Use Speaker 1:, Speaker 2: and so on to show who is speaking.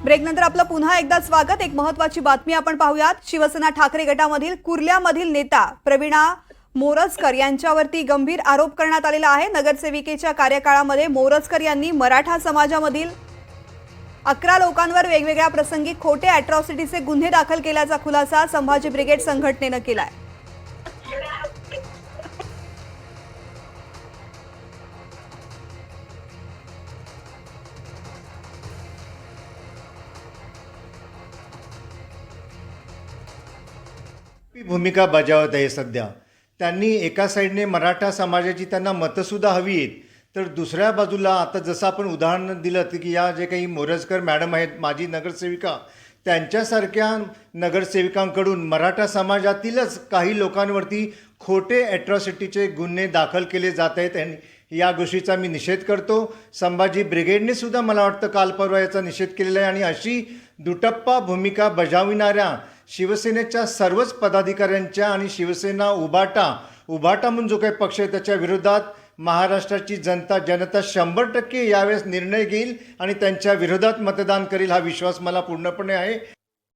Speaker 1: ब्रेकनंतर आपलं पुन्हा एकदा स्वागत। एक महत्त्वाची बातमी आपण पाहूयात। शिवसेना ठाकरे गटामधील कुर्ल्यामधील नेता प्रवीणा मोरजकर यांच्यावरती गंभीर आरोप करण्यात आलेला आहे। नगरसेविकेच्या कार्यकाळामध्ये मोरजकर यांनी मराठा समाजामधील 11 लोकांवर वेगवेगळ्या प्रसंगी खोटे अॅट्रॉसिटीचे गुन्हे दाखल केल्याचा खुलासा संभाजी ब्रिगेड संघटनेने केलाय।
Speaker 2: भूमिका बजावत आहे सध्या। त्यांनी एका साईडने मराठा समाजाची त्यांना मतंसुद्धा हवी आहेत, तर दुसऱ्या बाजूला आता जसं आपण उदाहरण दिलं की या जे काही मोरजकर मॅडम आहेत माजी नगरसेविका, त्यांच्यासारख्या नगरसेविकांकडून मराठा समाजातीलच काही लोकांवरती खोटे ॲट्रॉसिटीचे गुन्हे दाखल केले जात आहेत आणि या गोष्टीचा मी निषेध करतो। संभाजी ब्रिगेडने सुद्धा मला वाटतं काल परवा याचा निषेध केलेला आहे आणि अशी दुटप्पा भूमिका बजाविणाऱ्या शिवसेनेच्या सर्वच पदाधिकाऱ्यांच्या आणि शिवसेना उभाटा म्हणून जो काही पक्ष आहे त्याच्या विरोधात महाराष्ट्राची जनता 100% यावेळेस निर्णय घेईल आणि त्यांच्या विरोधात मतदान करेल हा विश्वास मला पूर्णपणे आहे।